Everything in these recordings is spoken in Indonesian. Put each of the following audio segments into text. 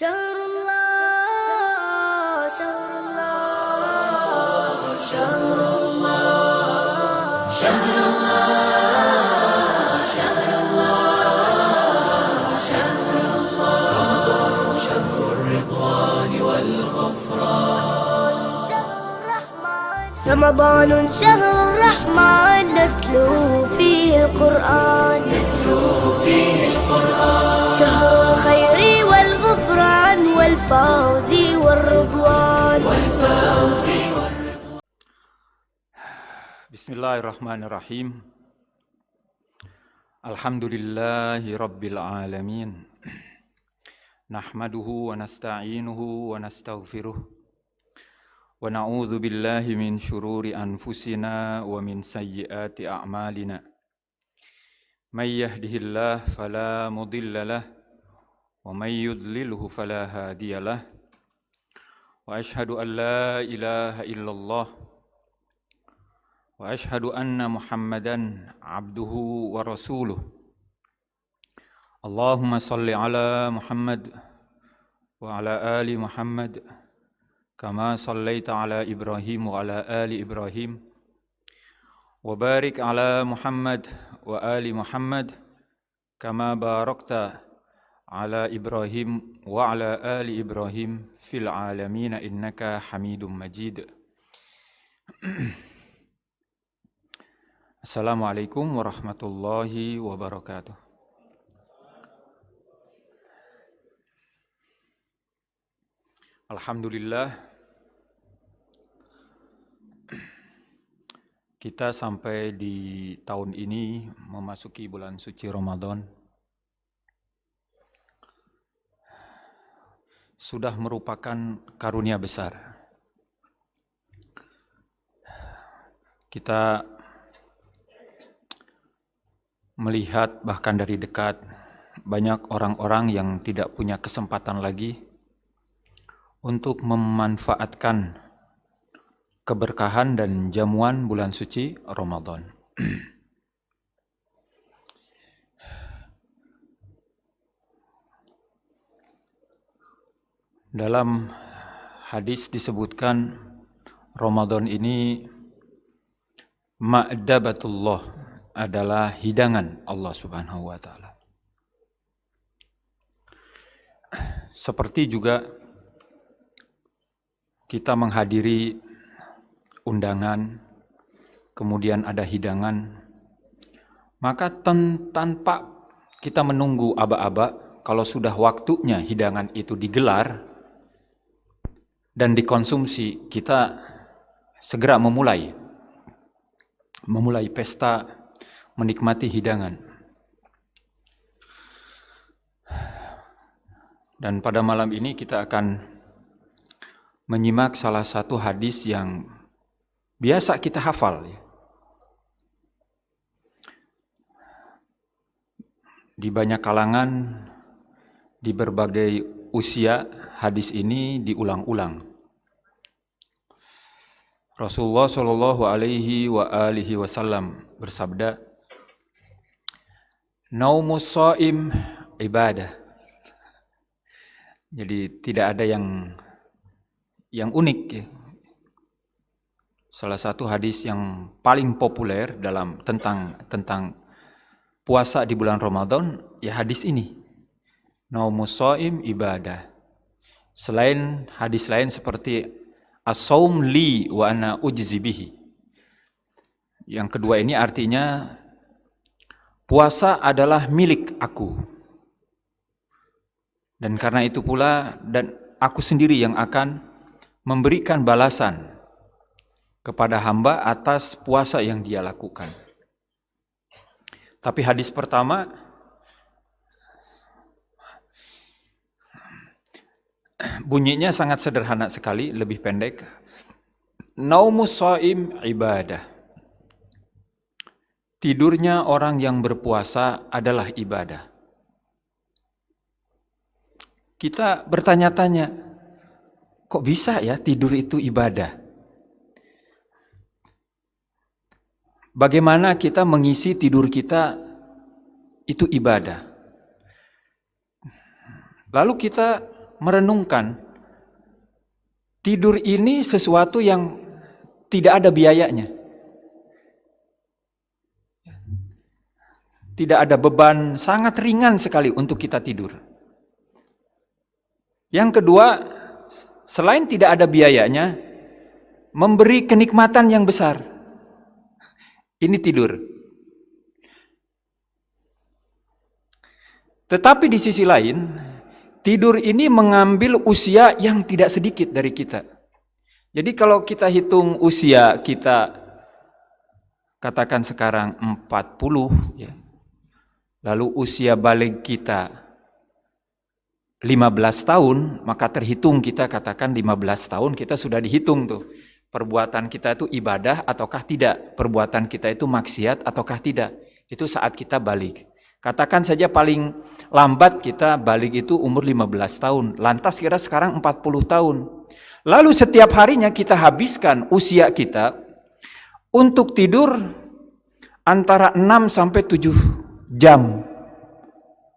شهر الله شهر الله شهر الله شهر الله شهر الله شهر الله رمضان شهر الرضوان والغفران رمضان شهر الرحمن نتلو فيه القرآن شهر الخير والغفران والفوز والرضوان Bismillahirrahmanirrahim. Alhamdulillahi rabbil alamin. Nahmaduhu wa nasta'inuhu wa nastaghfiruh. Wa na'udzu billahi min syururi anfusina wa min sayyiati a'malina. May yahdihillahu fala mudilla lahu wa may yudlilhu fala hadiya lahu. Wa asyhadu an la ilaha illallah wa asyhadu anna Muhammadan abduhu wa rasuluh. Allahumma salli ala Muhammad wa ala ali Muhammad kama sallaita ala Ibrahim wa ala ali Ibrahim wa barik ala Muhammad wa ali Muhammad kama barakta ala Ibrahim wa ala ali Ibrahim fil alamin innaka Hamidum Majid. Assalamualaikum warahmatullahi wabarakatuh. Alhamdulillah, kita sampai di tahun ini memasuki bulan suci Ramadan. Sudah merupakan karunia besar. Kita melihat bahkan dari dekat banyak orang-orang yang tidak punya kesempatan lagi untuk memanfaatkan keberkahan dan jamuan bulan suci Ramadan. Dalam hadis disebutkan Ramadan ini ma'dabatullah, adalah hidangan Allah Subhanahu wa taala. Seperti juga kita menghadiri undangan, kemudian ada hidangan, maka tanpa kita menunggu aba-aba, kalau sudah waktunya hidangan itu digelar dan dikonsumsi, kita segera memulai pesta, menikmati hidangan. Dan pada malam ini kita akan menyimak salah satu hadis yang biasa kita hafal. Di banyak kalangan, di berbagai usia, hadis ini diulang-ulang. Rasulullah Shallallahu Alaihi Wasallam bersabda, Naumus shaim ibadah. Jadi tidak ada yang unik ya. Salah satu hadis yang paling populer dalam tentang puasa di bulan Ramadan ya hadis ini. Naumus shaim ibadah. Selain hadis lain seperti as-shaum li wa ana ujzi bihi. Yang kedua ini artinya puasa adalah milik aku. Dan karena itu pula dan aku sendiri yang akan memberikan balasan kepada hamba atas puasa yang dia lakukan. Tapi hadis pertama bunyinya sangat sederhana sekali, lebih pendek. Naumus shaim ibadah. Tidurnya orang yang berpuasa adalah ibadah. Kita bertanya-tanya, kok bisa ya tidur itu ibadah? Bagaimana kita mengisi tidur kita itu ibadah? Lalu kita merenungkan, tidur ini sesuatu yang tidak ada biayanya. Tidak ada beban, sangat ringan sekali untuk kita tidur. Yang kedua, selain tidak ada biayanya, memberi kenikmatan yang besar. Ini tidur. Tetapi di sisi lain, tidur ini mengambil usia yang tidak sedikit dari kita. Jadi kalau kita hitung usia kita, katakan sekarang 40, ya. Lalu usia balik kita 15 tahun, maka terhitung kita katakan 15 tahun kita sudah dihitung tuh. Perbuatan kita itu ibadah ataukah tidak? Perbuatan kita itu maksiat ataukah tidak? Itu saat kita balik. Katakan saja paling lambat kita balik itu umur 15 tahun. Lantas kira sekarang 40 tahun. Lalu setiap harinya kita habiskan usia kita untuk tidur antara 6 sampai 7 jam.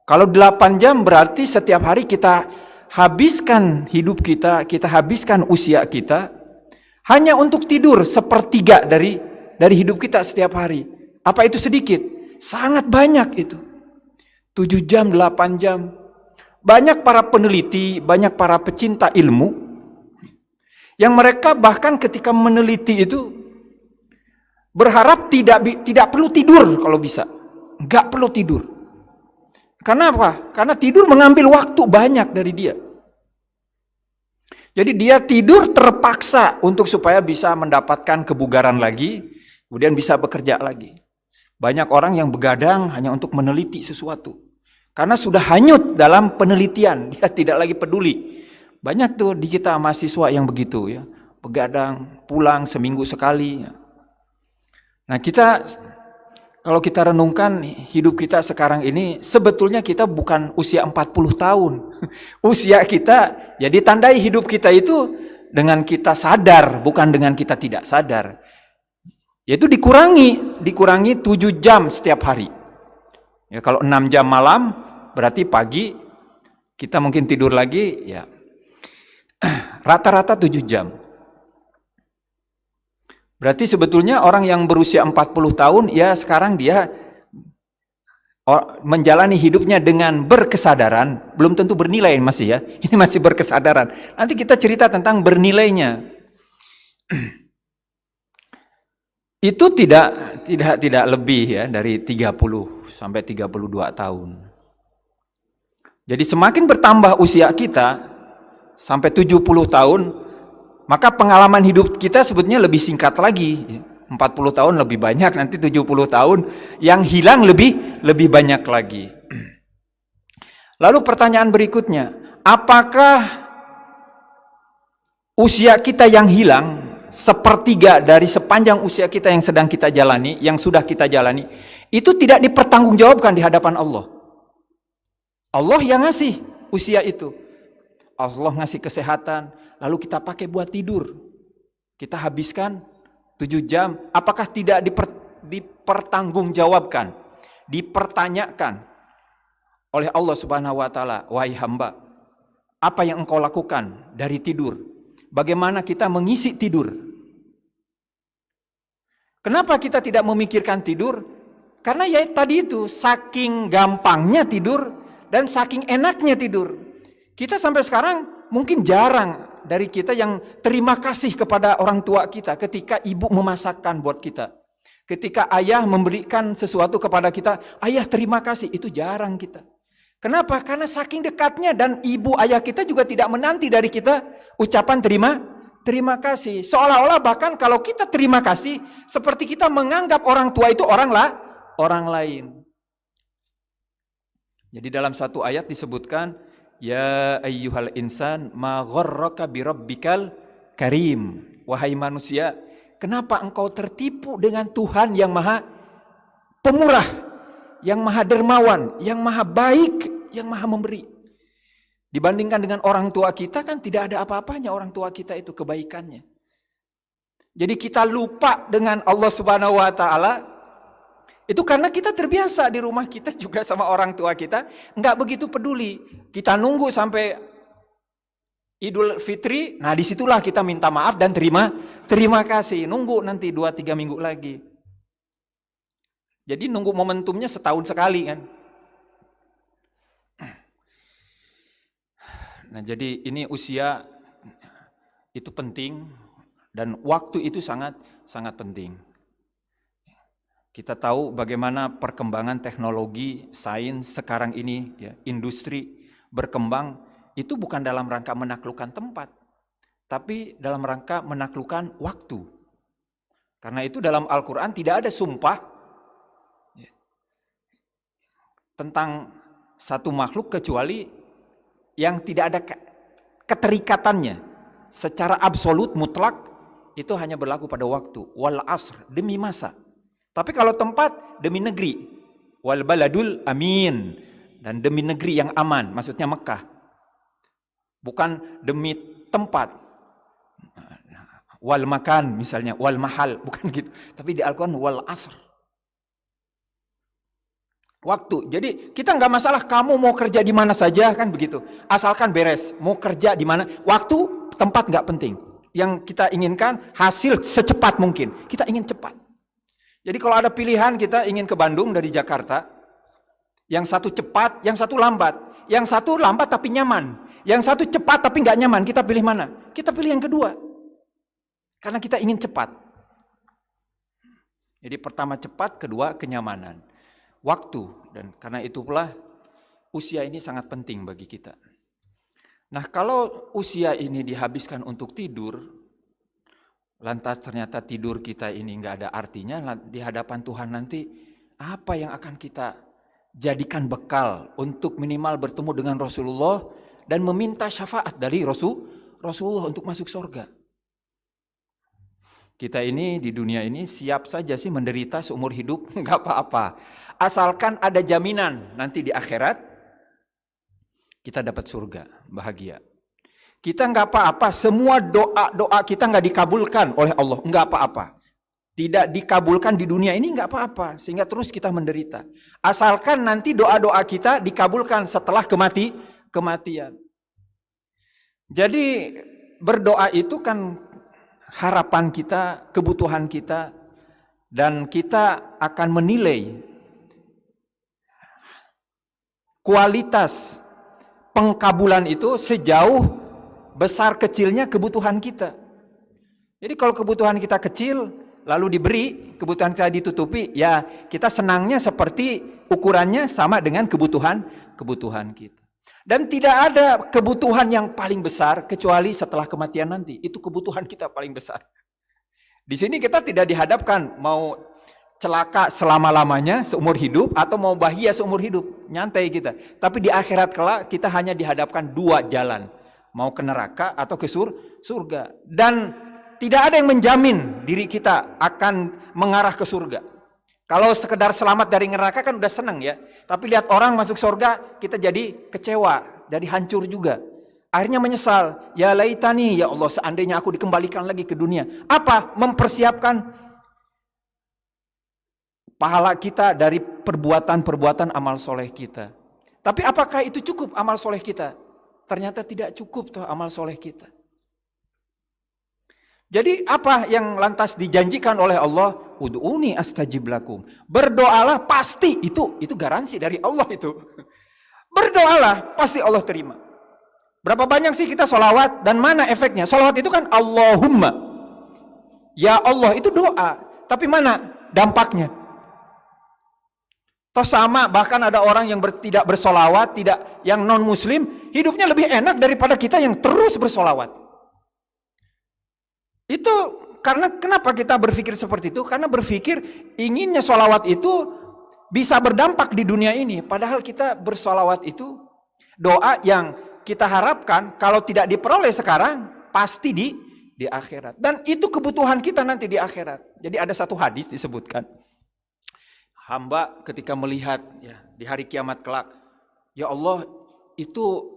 Kalau 8 jam berarti setiap hari kita habiskan hidup kita, kita habiskan usia kita hanya untuk tidur sepertiga dari hidup kita setiap hari. Apa itu sedikit? Sangat banyak itu. 7 jam, 8 jam. Banyak para peneliti, banyak para pecinta ilmu yang mereka bahkan ketika meneliti itu berharap tidak perlu tidur kalau bisa. Enggak perlu tidur. Karena apa? Karena tidur mengambil waktu banyak dari dia. Jadi dia tidur terpaksa untuk supaya bisa mendapatkan kebugaran lagi, kemudian bisa bekerja lagi. Banyak orang yang begadang hanya untuk meneliti sesuatu. Karena sudah hanyut dalam penelitian, dia tidak lagi peduli. Banyak tuh di kita mahasiswa yang begitu ya, begadang, pulang seminggu sekali. Nah kita, kalau kita renungkan hidup kita sekarang ini, sebetulnya kita bukan usia 40 tahun. Usia kita, jadi tandai hidup kita itu dengan kita sadar, bukan dengan kita tidak sadar. Yaitu dikurangi 7 jam setiap hari. Ya, kalau 6 jam malam, berarti pagi kita mungkin tidur lagi, ya rata-rata 7 jam. Berarti sebetulnya orang yang berusia 40 tahun, ya sekarang dia menjalani hidupnya dengan berkesadaran, belum tentu bernilai masih ya, ini masih berkesadaran. Nanti kita cerita tentang bernilainya. Itu tidak lebih ya dari 30 sampai 32 tahun. Jadi semakin bertambah usia kita sampai 70 tahun, maka pengalaman hidup kita sebetulnya lebih singkat lagi. 40 tahun lebih banyak, nanti 70 tahun yang hilang lebih banyak lagi. Lalu pertanyaan berikutnya, apakah usia kita yang hilang sepertiga dari sepanjang usia kita yang sedang kita jalani, yang sudah kita jalani, itu tidak dipertanggungjawabkan di hadapan Allah? Allah yang ngasih usia itu. Allah ngasih kesehatan, lalu kita pakai buat tidur. Kita habiskan 7 jam, apakah tidak dipertanggungjawabkan, dipertanyakan oleh Allah Subhanahu wa taala, wahai hamba, apa yang engkau lakukan dari tidur? Bagaimana kita mengisi tidur? Kenapa kita tidak memikirkan tidur? Karena ya tadi itu, saking gampangnya tidur dan saking enaknya tidur. Kita sampai sekarang mungkin jarang dari kita yang terima kasih kepada orang tua kita ketika ibu memasakkan buat kita. Ketika ayah memberikan sesuatu kepada kita, ayah terima kasih, itu jarang kita. Kenapa? Karena saking dekatnya, dan ibu ayah kita juga tidak menanti dari kita ucapan terima kasih. Seolah-olah bahkan kalau kita terima kasih, seperti kita menganggap orang tua itu orang lain. Jadi dalam satu ayat disebutkan, ya ayyuhal insan ma gharraka birabbikal karim. Wahai manusia, kenapa engkau tertipu dengan Tuhan yang maha pemurah, yang maha dermawan, yang maha baik, yang maha memberi. Dibandingkan dengan orang tua kita, kan tidak ada apa-apanya orang tua kita itu kebaikannya. Jadi kita lupa dengan Allah Subhanahu wa taala. Itu karena kita terbiasa di rumah kita juga sama orang tua kita, enggak begitu peduli. Kita nunggu sampai Idul Fitri, nah disitulah kita minta maaf dan terima kasih. Nunggu nanti 2-3 minggu lagi. Jadi nunggu momentumnya setahun sekali kan. Nah jadi ini usia itu penting dan waktu itu sangat penting. Kita tahu bagaimana perkembangan teknologi, sains sekarang ini, ya, industri berkembang itu bukan dalam rangka menaklukkan tempat, tapi dalam rangka menaklukkan waktu. Karena itu dalam Al-Quran tidak ada sumpah tentang satu makhluk kecuali yang tidak ada keterikatannya secara absolut mutlak, itu hanya berlaku pada waktu. Wal asr, demi masa. Tapi kalau tempat, demi negeri. Wal baladul amin, dan demi negeri yang aman, maksudnya Mekah. Bukan demi tempat. Wal makan misalnya, wal mahal, bukan gitu. Tapi di Al-Quran wal asr. Waktu. Jadi kita nggak masalah kamu mau kerja di mana saja kan begitu. Asalkan beres. Mau kerja di mana, waktu, tempat nggak penting. Yang kita inginkan hasil secepat mungkin. Kita ingin cepat. Jadi kalau ada pilihan kita ingin ke Bandung dari Jakarta, yang satu cepat, yang satu lambat. Yang satu lambat tapi nyaman. Yang satu cepat tapi nggak nyaman. Kita pilih mana? Kita pilih yang kedua. Karena kita ingin cepat. Jadi pertama cepat, kedua kenyamanan. Waktu, dan karena itu pula usia ini sangat penting bagi kita. Nah kalau usia ini dihabiskan untuk tidur, lantas ternyata tidur kita ini nggak ada artinya di hadapan Tuhan nanti, apa yang akan kita jadikan bekal untuk minimal bertemu dengan Rasulullah dan meminta syafaat dari Rasulullah untuk masuk surga? Kita ini di dunia ini siap saja sih menderita seumur hidup, nggak apa-apa. Asalkan ada jaminan nanti di akhirat kita dapat surga, bahagia. Kita nggak apa-apa, semua doa kita nggak dikabulkan oleh Allah, nggak apa-apa. Tidak dikabulkan di dunia ini nggak apa-apa, sehingga terus kita menderita. Asalkan nanti doa-doa kita dikabulkan setelah kematian. Jadi berdoa itu kan harapan kita, kebutuhan kita, dan kita akan menilai kualitas pengkabulan itu sejauh besar kecilnya kebutuhan kita. Jadi kalau kebutuhan kita kecil lalu diberi, kebutuhan kita ditutupi, ya kita senangnya seperti ukurannya sama dengan kebutuhan kita. Dan tidak ada kebutuhan yang paling besar kecuali setelah kematian nanti. Itu kebutuhan kita paling besar. Di sini kita tidak dihadapkan mau celaka selama-lamanya seumur hidup atau mau bahagia seumur hidup. Nyantai kita. Tapi di akhirat kelak kita hanya dihadapkan dua jalan. Mau ke neraka atau ke surga. Dan tidak ada yang menjamin diri kita akan mengarah ke surga. Kalau sekedar selamat dari neraka kan udah senang ya. Tapi lihat orang masuk surga, kita jadi kecewa, jadi hancur juga. Akhirnya menyesal. Ya laitani, ya Allah seandainya aku dikembalikan lagi ke dunia. Apa? Mempersiapkan pahala kita dari perbuatan-perbuatan amal soleh kita. Tapi apakah itu cukup amal soleh kita? Ternyata tidak cukup toh amal soleh kita. Jadi apa yang lantas dijanjikan oleh Allah? Ud'uni astajib lakum. Berdoalah pasti, itu garansi dari Allah itu. Berdoalah pasti Allah terima. Berapa banyak sih kita sholawat dan mana efeknya? Sholawat itu kan Allahumma. Ya Allah itu doa. Tapi mana dampaknya? Toh sama, bahkan ada orang yang tidak bersolawat, yang non muslim, hidupnya lebih enak daripada kita yang terus bersolawat. Itu karena kenapa kita berpikir seperti itu? Karena berpikir inginnya sholawat itu bisa berdampak di dunia ini. Padahal kita bersolawat itu doa yang kita harapkan kalau tidak diperoleh sekarang pasti di akhirat. Dan itu kebutuhan kita nanti di akhirat. Jadi ada satu hadis disebutkan. Hamba ketika melihat ya di hari kiamat kelak, ya Allah itu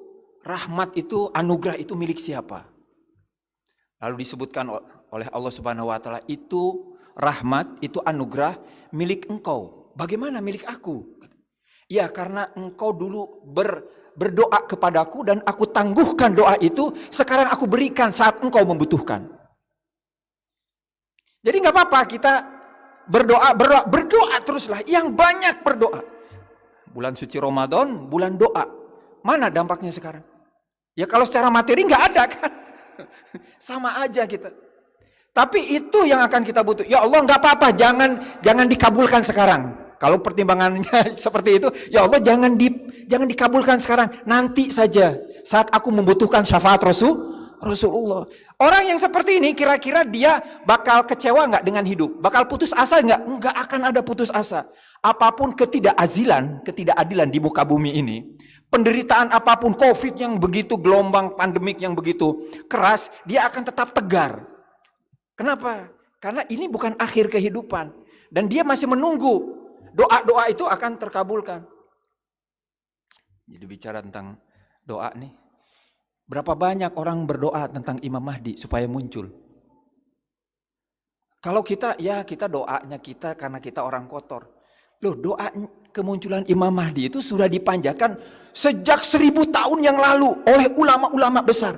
rahmat itu, anugerah itu milik siapa? Lalu disebutkan oleh Allah Subhanahu wa taala, itu rahmat, itu anugerah milik engkau. Bagaimana milik aku? Ya karena engkau dulu berdoa kepadaku dan aku tangguhkan doa itu, sekarang aku berikan saat engkau membutuhkan. Jadi nggak apa-apa kita berdoa teruslah, yang banyak berdoa. Bulan suci Ramadan, bulan doa. Mana dampaknya sekarang? Ya kalau secara materi nggak ada kan, sama aja kita. Tapi itu yang akan kita butuh. Ya Allah nggak apa-apa, jangan dikabulkan sekarang. Kalau pertimbangannya seperti itu, ya Allah jangan dikabulkan sekarang, nanti saja saat aku membutuhkan syafaat Rasulullah. Orang yang seperti ini kira-kira dia bakal kecewa nggak dengan hidup? Bakal putus asa nggak? Nggak akan ada putus asa. Apapun ketidakadilan di muka bumi ini, penderitaan apapun, COVID yang begitu, gelombang pandemik yang begitu keras, dia akan tetap tegar. Kenapa? Karena ini bukan akhir kehidupan. Dan dia masih menunggu doa-doa itu akan terkabulkan. Jadi bicara tentang doa nih. Berapa banyak orang berdoa tentang Imam Mahdi supaya muncul. Kalau kita doanya kita karena kita orang kotor. Loh, doa kemunculan Imam Mahdi itu sudah dipanjatkan sejak 1000 tahun yang lalu oleh ulama-ulama besar.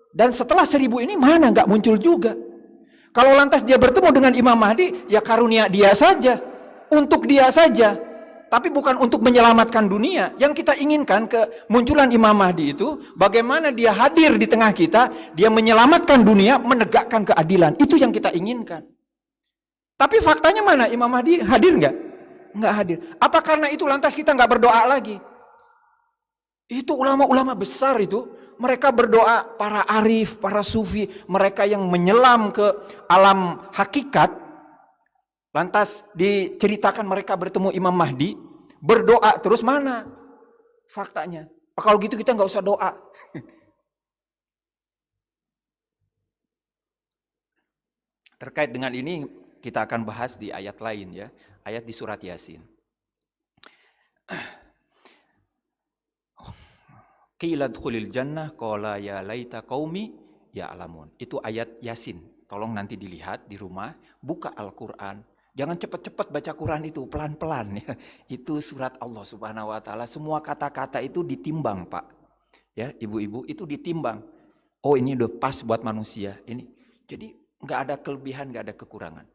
Dan setelah 1000 ini mana nggak muncul juga. Kalau lantas dia bertemu dengan Imam Mahdi, ya karunia dia saja. Untuk dia saja, tapi bukan untuk menyelamatkan dunia. Yang kita inginkan kemunculan Imam Mahdi itu, bagaimana dia hadir di tengah kita, dia menyelamatkan dunia, menegakkan keadilan. Itu yang kita inginkan. Tapi faktanya mana? Imam Mahdi hadir nggak? Nggak hadir. Apa karena itu lantas kita nggak berdoa lagi? Itu ulama-ulama besar itu, mereka berdoa, para arif, para sufi, mereka yang menyelam ke alam hakikat. Lantas diceritakan mereka bertemu Imam Mahdi, berdoa terus, mana faktanya? Kalau gitu kita nggak usah doa. Terkait dengan ini kita akan bahas di ayat lain ya, ayat di surat Yasin. Qila dkhulil jannah qala ya laita qaumi ya'lamun. Itu ayat Yasin. Tolong nanti dilihat di rumah, buka Al-Qur'an. Jangan cepat-cepat baca Quran itu, pelan-pelan ya. Itu surat Allah Subhanahu wa taala. Semua kata-kata itu ditimbang, Pak. Ya, ibu-ibu, itu ditimbang. Oh, ini udah pas buat manusia. Ini. Jadi enggak ada kelebihan, enggak ada kekurangan.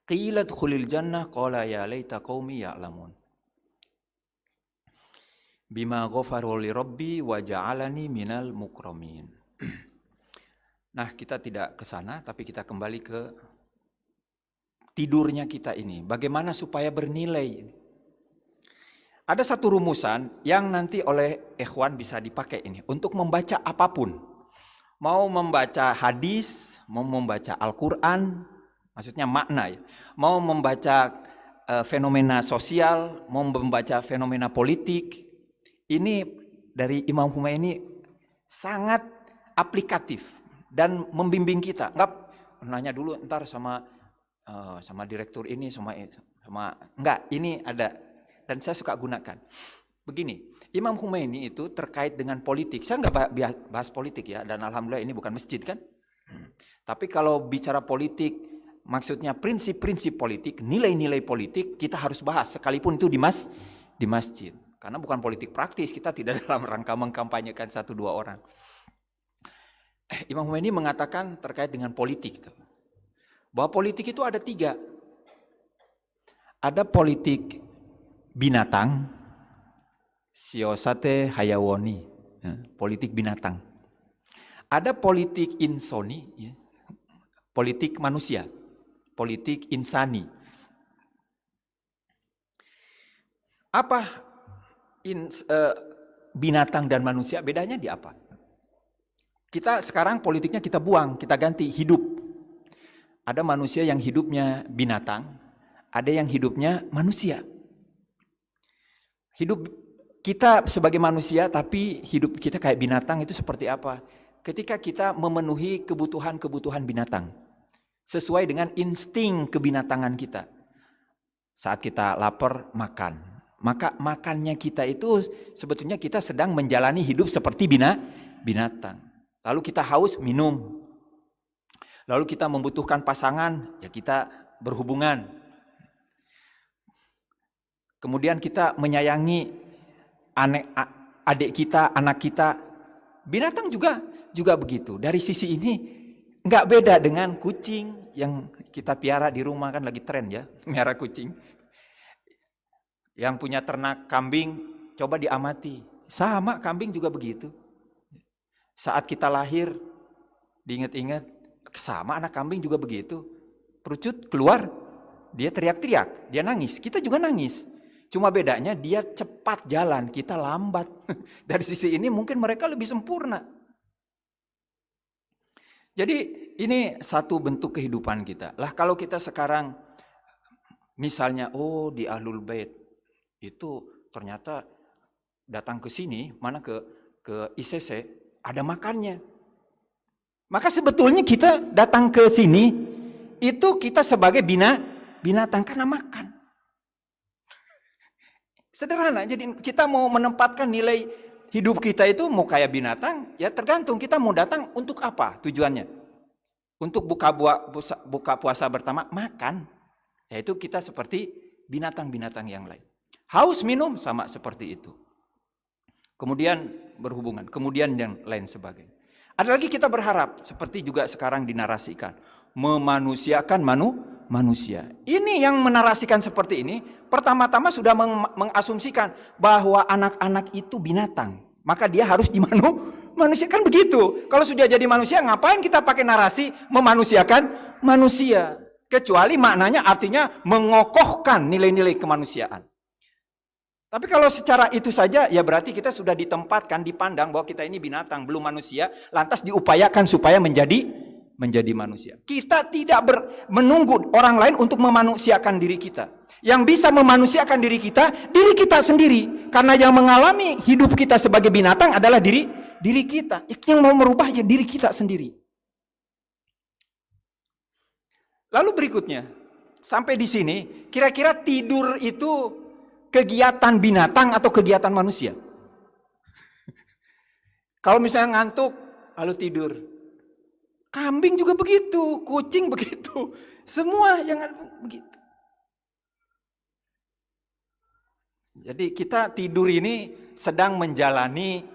Qila dkhulil jannah qala ya laita qaumi ya'lamun. Bima ghafara li rabbi wa ja'alani minal mukramin. Nah, kita tidak ke sana, tapi kita kembali ke tidurnya kita ini. Bagaimana supaya bernilai? Ada satu rumusan yang nanti oleh ikhwan bisa dipakai ini untuk membaca apapun. Mau membaca hadis, mau membaca Al-Quran, maksudnya makna ya. Mau membaca fenomena sosial, mau membaca fenomena politik. Ini dari Imam Khomeini sangat aplikatif dan membimbing kita. Enggak nanya dulu ntar sama direktur ini, sama enggak, ini ada dan saya suka gunakan. Begini, Imam Khomeini itu terkait dengan politik. Saya enggak bahas politik ya, dan alhamdulillah ini bukan masjid kan. Tapi kalau bicara politik, maksudnya prinsip-prinsip politik, nilai-nilai politik, kita harus bahas sekalipun itu di masjid. Karena bukan politik praktis, kita tidak dalam rangka mengkampanyekan 1-2 orang. Imam Khomeini mengatakan terkait dengan politik, bahwa politik itu ada 3. Ada politik binatang, siyasate hayawani, politik binatang. Ada politik insani, politik manusia, politik insani. Apa binatang dan manusia, bedanya di apa? Kita sekarang politiknya kita buang, kita ganti hidup. Ada manusia yang hidupnya binatang, ada yang hidupnya manusia. Hidup kita sebagai manusia, tapi hidup kita kayak binatang itu seperti apa? Ketika kita memenuhi kebutuhan-kebutuhan binatang, sesuai dengan insting kebinatangan kita. Saat kita lapar, makan. Maka makannya kita itu sebetulnya kita sedang menjalani hidup seperti binatang. Lalu kita haus, minum. Lalu kita membutuhkan pasangan, ya kita berhubungan. Kemudian kita menyayangi adik kita, anak kita. Binatang juga begitu. Dari sisi ini nggak beda dengan kucing yang kita piara di rumah, kan lagi tren ya, piara kucing. Yang punya ternak kambing, coba diamati. Sama, kambing juga begitu. Saat kita lahir, diingat-ingat, sama anak kambing juga begitu. Perucut keluar, dia teriak-teriak, dia nangis. Kita juga nangis. Cuma bedanya dia cepat jalan, kita lambat. Dari sisi ini mungkin mereka lebih sempurna. Jadi ini satu bentuk kehidupan kita. Lah kalau kita sekarang misalnya, oh di Ahlul Bait itu ternyata datang ke sini, mana ke ICC, ada makannya. Maka sebetulnya kita datang ke sini, itu kita sebagai binatang karena makan. Sederhana, jadi kita mau menempatkan nilai hidup kita itu mau kayak binatang, ya tergantung kita mau datang untuk apa tujuannya. Untuk buka puasa pertama, makan. Yaitu kita seperti binatang-binatang yang lain. Haus minum sama seperti itu. Kemudian berhubungan, kemudian yang lain sebagainya. Ada lagi kita berharap, seperti juga sekarang dinarasikan, memanusiakan manusia. Ini yang menarasikan seperti ini, pertama-tama sudah mengasumsikan bahwa anak-anak itu binatang. Maka dia harus dimanusiakan begitu. Kalau sudah jadi manusia, ngapain kita pakai narasi memanusiakan manusia? Kecuali maknanya artinya mengokohkan nilai-nilai kemanusiaan. Tapi kalau secara itu saja, ya berarti kita sudah ditempatkan, dipandang bahwa kita ini binatang, belum manusia, lantas diupayakan supaya menjadi manusia. Kita tidak menunggu orang lain untuk memanusiakan diri kita. Yang bisa memanusiakan diri kita sendiri. Karena yang mengalami hidup kita sebagai binatang adalah diri kita. Yang mau merubah ya diri kita sendiri. Lalu berikutnya, sampai di sini, kira-kira tidur itu kegiatan binatang atau kegiatan manusia? Kalau misalnya ngantuk, lalu tidur. Kambing juga begitu, kucing begitu. Semua yang begitu. Jadi kita tidur ini sedang menjalani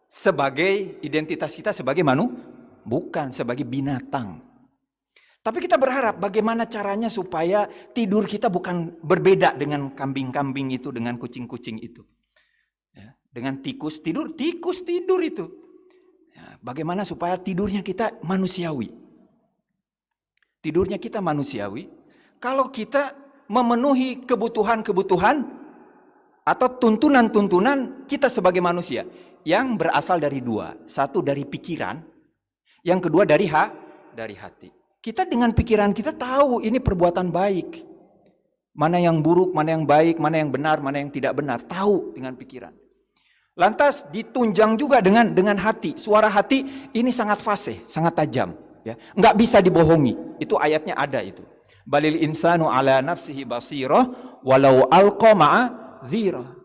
sebagai identitas kita sebagai bukan sebagai binatang. Tapi kita berharap bagaimana caranya supaya tidur kita bukan berbeda dengan kambing-kambing itu, dengan kucing-kucing itu. Ya, dengan tikus tidur itu. Ya, bagaimana supaya tidurnya kita manusiawi. Tidurnya kita manusiawi. Kalau kita memenuhi kebutuhan-kebutuhan atau tuntunan-tuntunan kita sebagai manusia yang berasal dari dua. Satu dari pikiran, yang kedua dari hati. Kita dengan pikiran kita tahu ini perbuatan baik. Mana yang buruk, mana yang baik, mana yang benar, mana yang tidak benar. Tahu dengan pikiran. Lantas ditunjang juga dengan hati. Suara hati ini sangat fasih, sangat tajam. Ya, nggak bisa dibohongi. Itu ayatnya ada itu. Balil insanu ala nafsihi basirah walau alqa ma'a dzirah.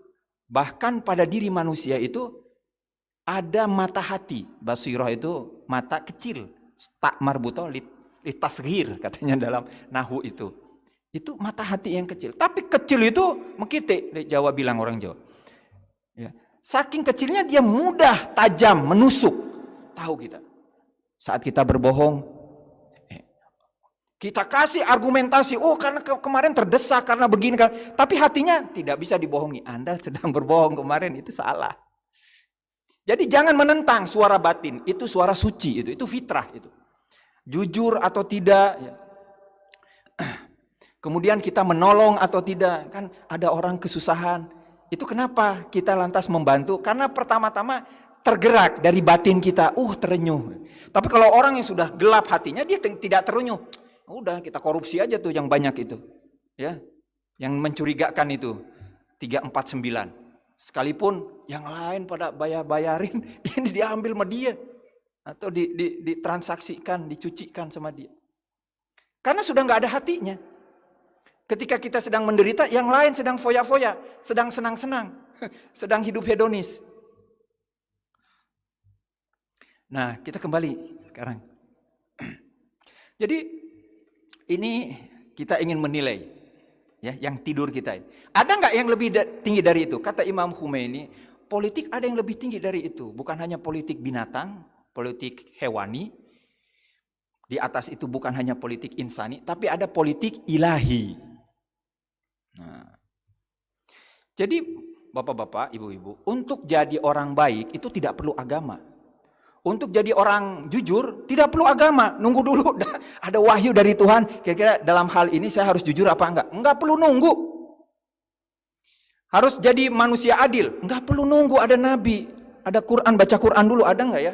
Bahkan pada diri manusia itu ada mata hati. Basirah itu mata kecil. Tak marbutoh litasghir katanya dalam nahwu itu. Itu mata hati yang kecil. Tapi kecil itu mengkitik, Jawa bilang orang Jawa. Ya. Saking kecilnya dia mudah, tajam, menusuk. Tahu kita. Saat kita berbohong, kita kasih argumentasi, oh karena kemarin terdesak, karena begini. Tapi hatinya tidak bisa dibohongi. Anda sedang berbohong kemarin, itu salah. Jadi jangan menentang suara batin, itu suara suci, itu fitrah itu. Jujur atau tidak, ya. Kemudian kita menolong atau tidak, kan ada orang kesusahan. Itu kenapa kita lantas membantu? Karena pertama-tama tergerak dari batin kita, terenyuh. Tapi kalau orang yang sudah gelap hatinya, dia tidak terenyuh. Udah kita korupsi aja tuh yang banyak itu, ya, yang mencurigakan itu 349. Sekalipun yang lain pada bayarin, ini diambil sama dia. Atau ditransaksikan, dicucikan sama dia. Karena sudah nggak ada hatinya. Ketika kita sedang menderita, yang lain sedang foya-foya, sedang senang-senang, sedang hidup hedonis. Nah, kita kembali sekarang. Jadi ini kita ingin menilai, ya, yang tidur kita ini. Ada nggak yang lebih tinggi dari itu? Kata Imam Khomeini, politik ada yang lebih tinggi dari itu. Bukan hanya politik binatang, politik hewani. Di atas itu bukan hanya politik insani, tapi ada politik ilahi. Nah, jadi bapak-bapak, ibu-ibu, untuk jadi orang baik itu tidak perlu agama. Untuk jadi orang jujur tidak perlu agama. Nunggu dulu ada wahyu dari Tuhan. Kira-kira dalam hal ini saya harus jujur apa enggak? Enggak perlu nunggu. Harus jadi manusia adil. Enggak perlu nunggu ada nabi, ada Quran, baca Quran dulu, ada enggak ya?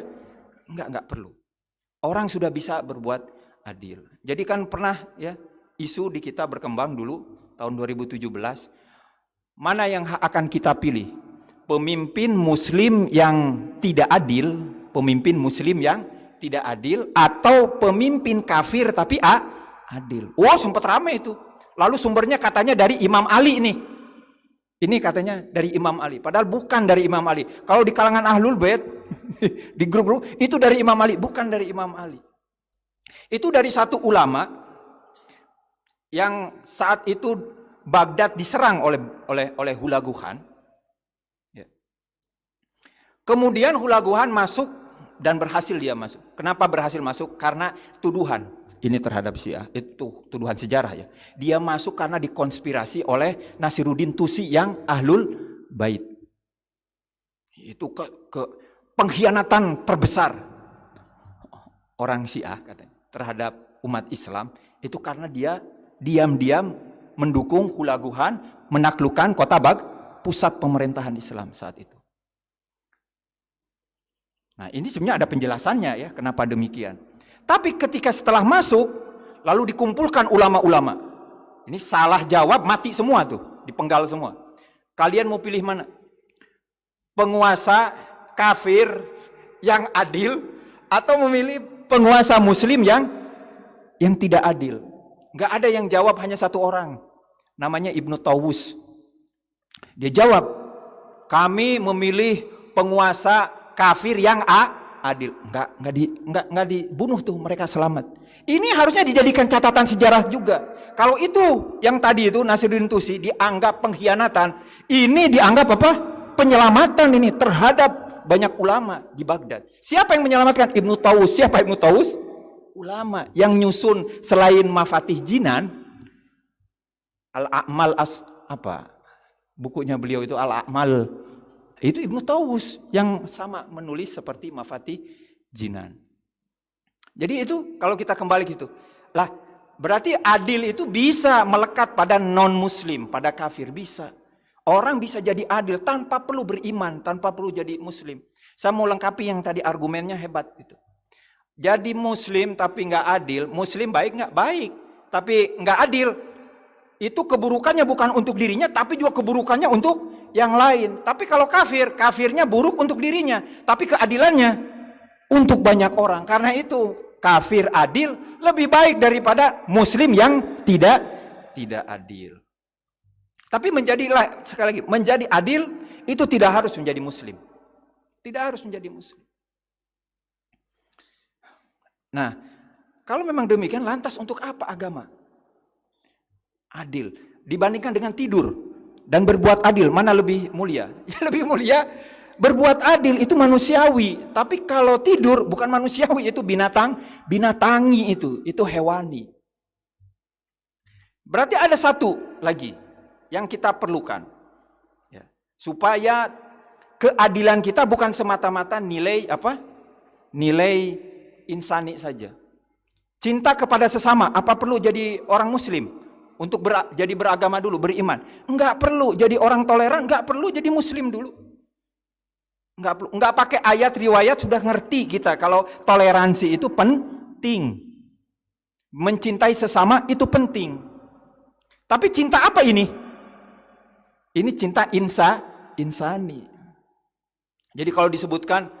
Enggak perlu. Orang sudah bisa berbuat adil. Jadi kan pernah ya isu di kita berkembang dulu tahun 2017. Mana yang akan kita pilih? Pemimpin muslim yang tidak adil, pemimpin muslim yang tidak adil, atau pemimpin kafir tapi adil. Wah, sempat ramai itu. Lalu sumbernya katanya dari Imam Ali nih. Ini katanya dari Imam Ali, padahal bukan dari Imam Ali. Kalau di kalangan Ahlul Bait di grup-grup itu dari Imam Ali, bukan dari Imam Ali. Itu dari satu ulama yang saat itu Baghdad diserang oleh Hulaguhan. Ya. Kemudian Hulaguhan masuk dan berhasil dia masuk. Kenapa berhasil masuk? Karena tuduhan ini terhadap Syiah, itu tuduhan sejarah ya. Dia masuk karena dikonspirasi oleh Nasiruddin Tusi yang Ahlul Bait. Itu ke pengkhianatan terbesar orang Syiah katanya terhadap umat Islam itu karena dia diam-diam mendukung Hulaguhan menaklukkan kota pusat pemerintahan Islam saat itu. Nah, ini sebenarnya ada penjelasannya ya, kenapa demikian. Tapi ketika setelah masuk, lalu dikumpulkan ulama-ulama. Ini salah jawab, mati semua tuh, dipenggal semua. Kalian mau pilih mana? Penguasa kafir yang adil atau memilih penguasa muslim yang tidak adil? Nggak ada yang jawab, hanya satu orang. Namanya Ibnu Tawus. Dia jawab, kami memilih penguasa kafir yang adil. Enggak dibunuh tuh, mereka selamat. Ini harusnya dijadikan catatan sejarah juga. Kalau itu yang tadi itu Nasiruddin Tusi dianggap pengkhianatan, ini dianggap apa? Penyelamatan ini terhadap banyak ulama di Baghdad. Siapa yang menyelamatkan? Ibnu Tawus. Siapa Ibnu Tawus? Ulama yang nyusun selain Mafatih Jinan, Al-A'mal bukunya beliau itu Al-A'mal. Itu Ibnu Tawus yang sama menulis seperti Mafatih Jinan. Jadi itu kalau kita kembali ke situ. Lah, berarti adil itu bisa melekat pada non-muslim, pada kafir, bisa. Orang bisa jadi adil tanpa perlu beriman, tanpa perlu jadi muslim. Saya mau lengkapi yang tadi argumennya hebat itu. Jadi muslim tapi nggak adil, muslim baik nggak? Baik, tapi nggak adil. Itu keburukannya bukan untuk dirinya, tapi juga keburukannya untuk yang lain. Tapi kalau kafir, kafirnya buruk untuk dirinya, tapi keadilannya untuk banyak orang. Karena itu kafir adil lebih baik daripada muslim yang tidak adil. Tapi sekali lagi, menjadi adil itu tidak harus menjadi muslim. Tidak harus menjadi muslim. Nah, kalau memang demikian, lantas untuk apa agama? Adil dibandingkan dengan tidur dan berbuat adil, mana lebih mulia? Ya, lebih mulia berbuat adil, itu manusiawi. Tapi kalau tidur bukan manusiawi, itu binatangi, itu hewani. Berarti ada satu lagi yang kita perlukan ya, supaya keadilan kita bukan semata-mata nilai insani saja. Cinta kepada sesama. Apa perlu jadi orang muslim untuk jadi beragama dulu, beriman? Enggak perlu. Jadi orang toleran enggak perlu jadi muslim dulu. Enggak perlu. Enggak pakai ayat riwayat sudah ngerti kita kalau toleransi itu penting. Mencintai sesama itu penting. Tapi cinta apa ini? Ini cinta insani. Jadi kalau disebutkan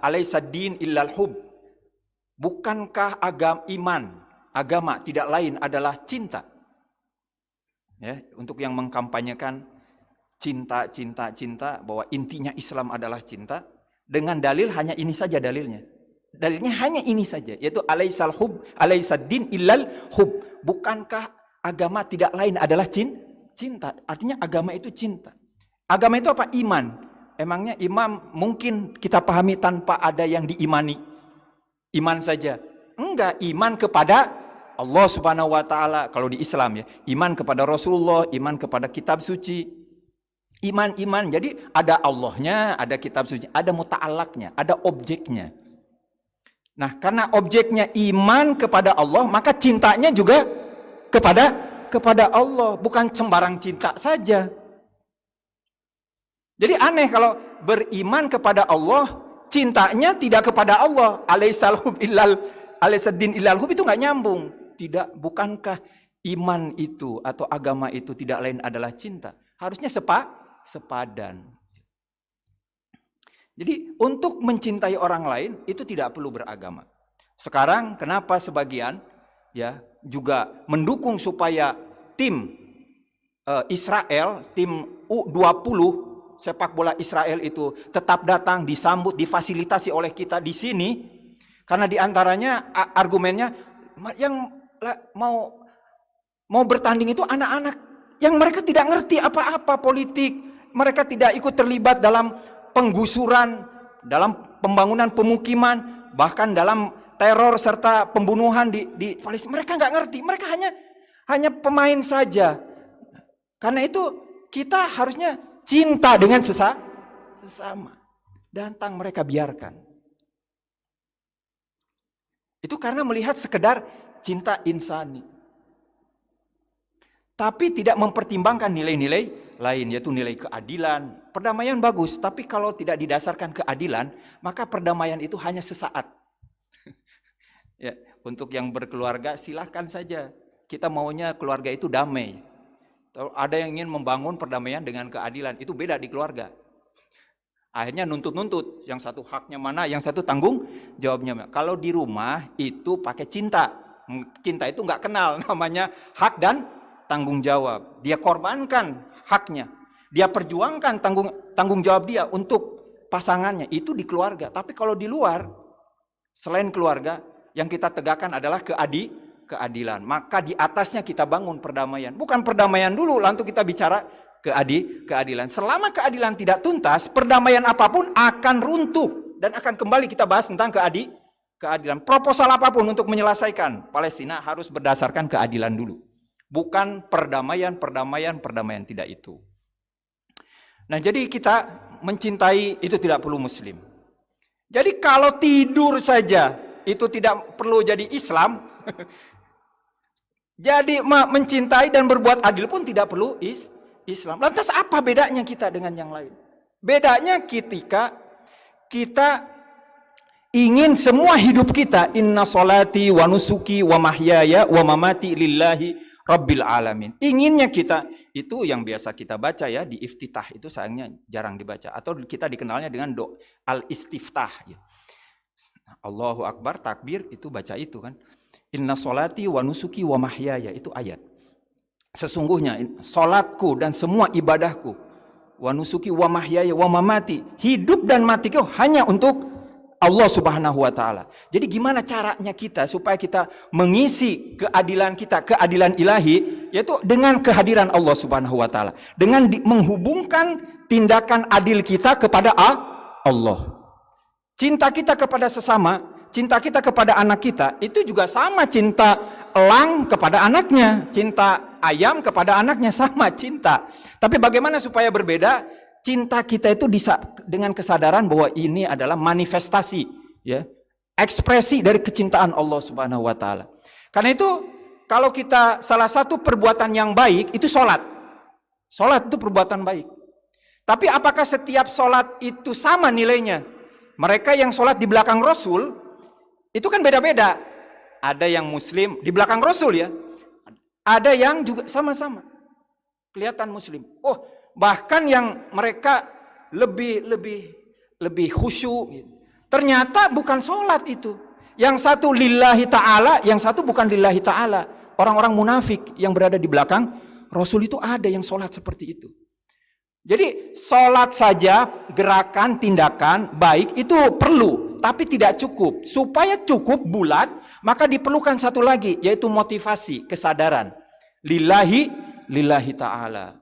alaisad-din illal hub, bukankah agama tidak lain adalah cinta? Ya, untuk yang mengkampanyekan cinta bahwa intinya Islam adalah cinta, dengan dalil hanya ini saja dalilnya. Dalilnya hanya ini saja, yaitu alaisal hub, alaisad-din illal hub. Bukankah agama tidak lain adalah cinta. Artinya agama itu cinta. Agama itu apa? Iman. Emangnya iman mungkin kita pahami tanpa ada yang diimani? Iman saja. Enggak, iman kepada Allah Subhanahu wa taala kalau di Islam ya. Iman kepada Rasulullah, iman kepada kitab suci. Iman. Jadi ada Allahnya, ada kitab suci, ada muta'alaknya, ada objeknya. Nah, karena objeknya iman kepada Allah, maka cintanya juga kepada Allah, bukan sembarang cinta saja. Jadi aneh kalau beriman kepada Allah, cintanya tidak kepada Allah. Alaisaddin illal hub itu nggak nyambung. Tidak, bukankah iman itu atau agama itu tidak lain adalah cinta? Harusnya sepadan. Jadi untuk mencintai orang lain itu tidak perlu beragama. Sekarang kenapa sebagian ya juga mendukung supaya tim Israel, tim U20 sepak bola Israel itu tetap datang, disambut, difasilitasi oleh kita di sini, karena diantaranya argumennya yang mau bertanding itu anak-anak yang mereka tidak ngerti apa-apa politik, mereka tidak ikut terlibat dalam penggusuran, dalam pembangunan pemukiman, bahkan dalam teror serta pembunuhan di Palestina. Mereka nggak ngerti, mereka hanya pemain saja. Karena itu kita harusnya cinta dengan sesama. Datang mereka biarkan. Itu karena melihat sekedar cinta insani. Tapi tidak mempertimbangkan nilai-nilai lain, yaitu nilai keadilan. Perdamaian bagus, tapi kalau tidak didasarkan keadilan, maka perdamaian itu hanya sesaat. Ya, untuk yang berkeluarga silahkan saja. Kita maunya keluarga itu damai. Kalau ada yang ingin membangun perdamaian dengan keadilan, itu beda di keluarga. Akhirnya nuntut-nuntut, yang satu haknya mana, yang satu tanggung jawabnya mana. Kalau di rumah itu pakai cinta. Cinta itu nggak kenal namanya hak dan tanggung jawab. Dia korbankan haknya. Dia perjuangkan tanggung jawab dia untuk pasangannya. Itu di keluarga. Tapi kalau di luar, selain keluarga, yang kita tegakkan adalah keadilan. Maka di atasnya kita bangun perdamaian. Bukan perdamaian dulu, lalu kita bicara keadilan. Selama keadilan tidak tuntas, perdamaian apapun akan runtuh. Dan akan kembali kita bahas tentang keadilan. Proposal apapun untuk menyelesaikan Palestina harus berdasarkan keadilan dulu. Bukan perdamaian, tidak itu. Nah, jadi kita mencintai itu tidak perlu muslim. Jadi kalau tidur saja itu tidak perlu jadi Islam. Jadi mencintai dan berbuat adil pun tidak perlu Islam. Lantas apa bedanya kita dengan yang lain? Bedanya ketika kita ingin semua hidup kita, inna solati wa nusuki wa mahyaya wa mamati lillahi Rabbil alamin. Inginnya kita itu yang biasa kita baca ya di iftitah, itu sayangnya jarang dibaca, atau kita dikenalnya dengan al-istiftah ya. Allahu Akbar, takbir, itu baca itu kan. Inna solati wa nusuki wa mahyaya, itu ayat. Sesungguhnya solatku dan semua ibadahku, wa nusuki wa mahyaya wa mamati, hidup dan matiku hanya untuk Allah Subhanahu wa taala. Jadi gimana caranya kita supaya kita mengisi keadilan kita, keadilan ilahi, yaitu dengan kehadiran Allah Subhanahu wa taala, dengan menghubungkan tindakan adil kita kepada Allah. Cinta kita kepada sesama, cinta kita kepada anak kita, itu juga sama cinta elang kepada anaknya, cinta ayam kepada anaknya, sama cinta. Tapi bagaimana supaya berbeda? Cinta kita itu dengan kesadaran bahwa ini adalah manifestasi, ya, ekspresi dari kecintaan Allah Subhanahu wa taala. Karena itu kalau kita salah satu perbuatan yang baik itu sholat. Sholat itu perbuatan baik. Tapi apakah setiap sholat itu sama nilainya? Mereka yang sholat di belakang Rasul itu kan beda-beda. Ada yang muslim di belakang Rasul ya. Ada yang juga sama-sama kelihatan muslim. Oh, bahkan yang mereka lebih khusyuk. Ternyata bukan sholat itu. Yang satu lillahi ta'ala, yang satu bukan lillahi ta'ala. Orang-orang munafik yang berada di belakang Rasul itu ada yang sholat seperti itu. Jadi sholat saja, gerakan, tindakan baik itu perlu, tapi tidak cukup. Supaya cukup bulat, maka diperlukan satu lagi, yaitu motivasi, kesadaran. lillahi ta'ala.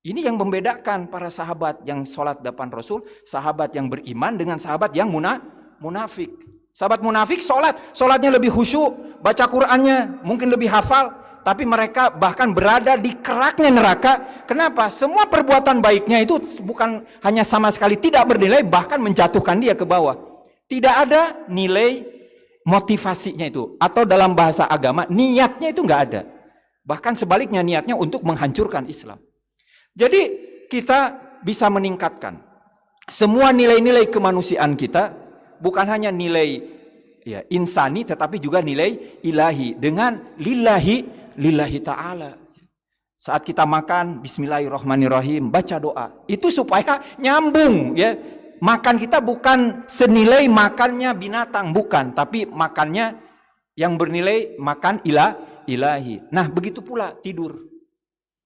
Ini yang membedakan para sahabat yang sholat depan Rasul, sahabat yang beriman dengan sahabat yang munafik. Sahabat munafik sholatnya lebih khusyuk, baca Qur'annya mungkin lebih hafal, tapi mereka bahkan berada di keraknya neraka. Kenapa? Semua perbuatan baiknya itu bukan hanya sama sekali tidak bernilai, bahkan menjatuhkan dia ke bawah. Tidak ada nilai motivasinya itu, atau dalam bahasa agama niatnya itu nggak ada. Bahkan sebaliknya niatnya untuk menghancurkan Islam. Jadi kita bisa meningkatkan semua nilai-nilai kemanusiaan kita, bukan hanya nilai ya insani tetapi juga nilai ilahi dengan lillahi ta'ala. Saat kita makan bismillahirrahmanirrahim, baca doa. Itu supaya nyambung ya. Makan kita bukan senilai makannya binatang, bukan, tapi makannya yang bernilai makan ilahi. Nah, begitu pula tidur.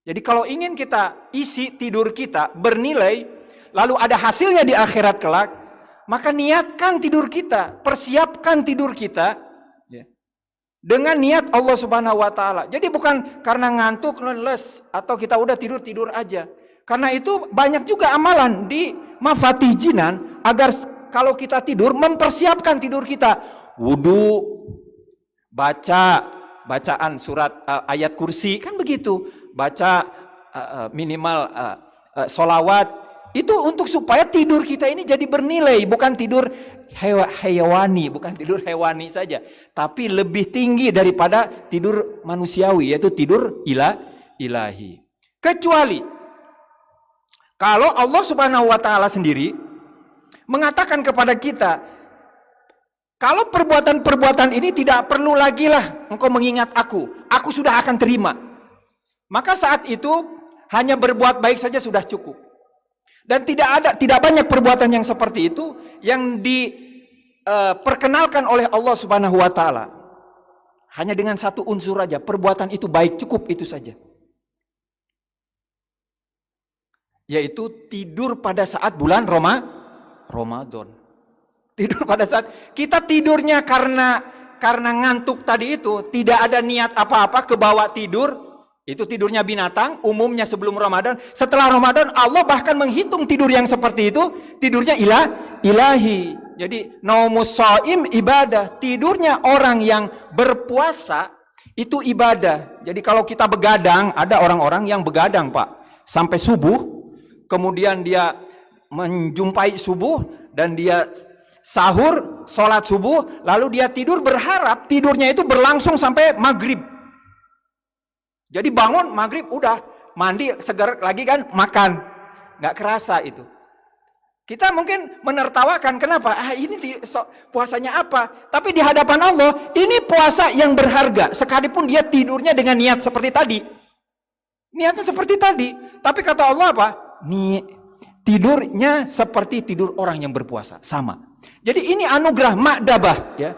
Jadi kalau ingin kita isi tidur kita bernilai, lalu ada hasilnya di akhirat kelak, maka niatkan tidur kita, persiapkan tidur kita dengan niat Allah Subhanahu wa taala. Jadi bukan karena ngantuk leles atau kita udah tidur aja. Karena itu banyak juga amalan di Mafatih Jinan agar kalau kita tidur mempersiapkan tidur kita. Wudu, bacaan surat ayat kursi, kan begitu. Baca minimal sholawat, itu untuk supaya tidur kita ini jadi bernilai, bukan tidur hewani, bukan tidur hewani saja, tapi lebih tinggi daripada tidur manusiawi, yaitu tidur ilahi. Kecuali kalau Allah Subhanahu wa taala sendiri mengatakan kepada kita, kalau perbuatan-perbuatan ini tidak perlu lagi lah engkau mengingat aku sudah akan terima. Maka saat itu hanya berbuat baik saja sudah cukup. Dan tidak banyak perbuatan yang seperti itu yang diperkenalkan oleh Allah Subhanahu wa taala. Hanya dengan satu unsur saja, perbuatan itu baik, cukup itu saja. Yaitu tidur pada saat bulan Ramadan. Tidur pada saat kita tidurnya karena ngantuk tadi itu, tidak ada niat apa-apa, kebawa tidur. Itu tidurnya binatang, umumnya sebelum Ramadan. Setelah Ramadan Allah bahkan menghitung tidur yang seperti itu, tidurnya ilahi. Jadi naumus shaim ibadah. Tidurnya orang yang berpuasa itu ibadah. Jadi kalau kita begadang, ada orang-orang yang begadang Pak sampai subuh, kemudian dia menjumpai subuh dan dia sahur, sholat subuh, lalu dia tidur berharap tidurnya itu berlangsung sampai maghrib. Jadi bangun maghrib udah mandi segar lagi kan makan, nggak kerasa itu. Kita mungkin menertawakan, kenapa? Ini puasanya apa? Tapi di hadapan Allah ini puasa yang berharga, sekalipun dia tidurnya dengan niat seperti tadi. Niatnya seperti tadi, tapi kata Allah apa? Tidurnya seperti tidur orang yang berpuasa, sama. Jadi ini anugerah makdabah ya.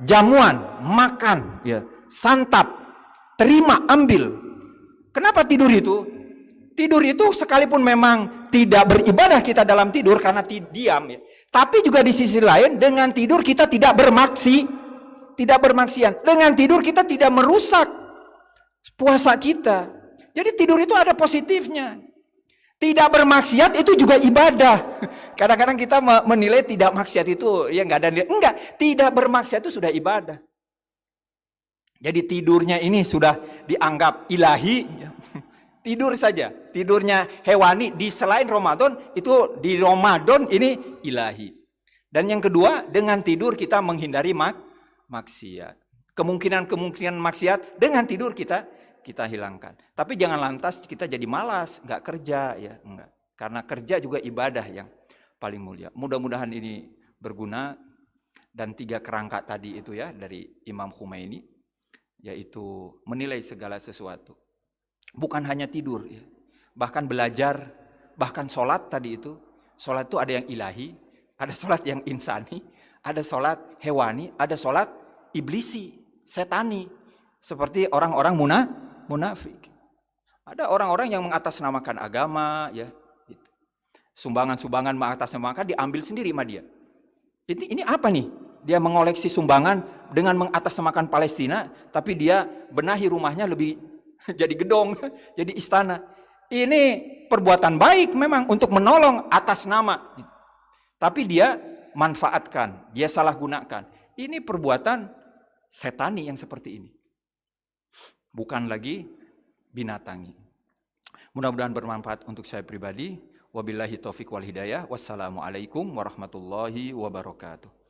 Jamuan, makan ya, santap, terima, ambil. Kenapa tidur itu? Tidur itu sekalipun memang tidak beribadah kita dalam tidur karena diam ya. Tapi juga di sisi lain dengan tidur kita tidak bermaksiat. Dengan tidur kita tidak merusak puasa kita. Jadi tidur itu ada positifnya. Tidak bermaksiat itu juga ibadah. Kadang-kadang kita menilai tidak maksiat itu ya nggak ada nilai. Enggak, tidak bermaksiat itu sudah ibadah. Jadi tidurnya ini sudah dianggap ilahi. Tidur saja. Tidurnya hewani di selain Ramadan, itu di Ramadan ini ilahi. Dan yang kedua, dengan tidur kita menghindari maksiat. Kemungkinan maksiat dengan tidur kita hilangkan. Tapi jangan lantas kita jadi malas, nggak kerja ya, enggak. Karena kerja juga ibadah yang paling mulia. Mudah-mudahan ini berguna. Dan 3 kerangka tadi itu ya dari Imam Khomeini, yaitu menilai segala sesuatu. Bukan hanya tidur ya. Bahkan belajar, bahkan sholat tadi itu. Sholat itu ada yang ilahi, ada sholat yang insani, ada sholat hewani, ada sholat iblisi, setani. Seperti orang-orang munafik. Ada orang-orang yang mengatasnamakan agama ya. Gitu. Sumbangan-sumbangan mengatasnamakan diambil sendiri sama dia. Ini apa nih? Dia mengoleksi sumbangan dengan mengatasnamakan Palestina, tapi dia benahi rumahnya lebih jadi gedung, jadi istana. Ini perbuatan baik memang untuk menolong atas nama. Tapi dia manfaatkan, dia salah gunakan. Ini perbuatan setani yang seperti ini. Bukan lagi binatangi. Mudah-mudahan bermanfaat untuk saya pribadi. Wabillahi taufiq wal hidayah. Wassalamualaikum warahmatullahi wabarakatuh.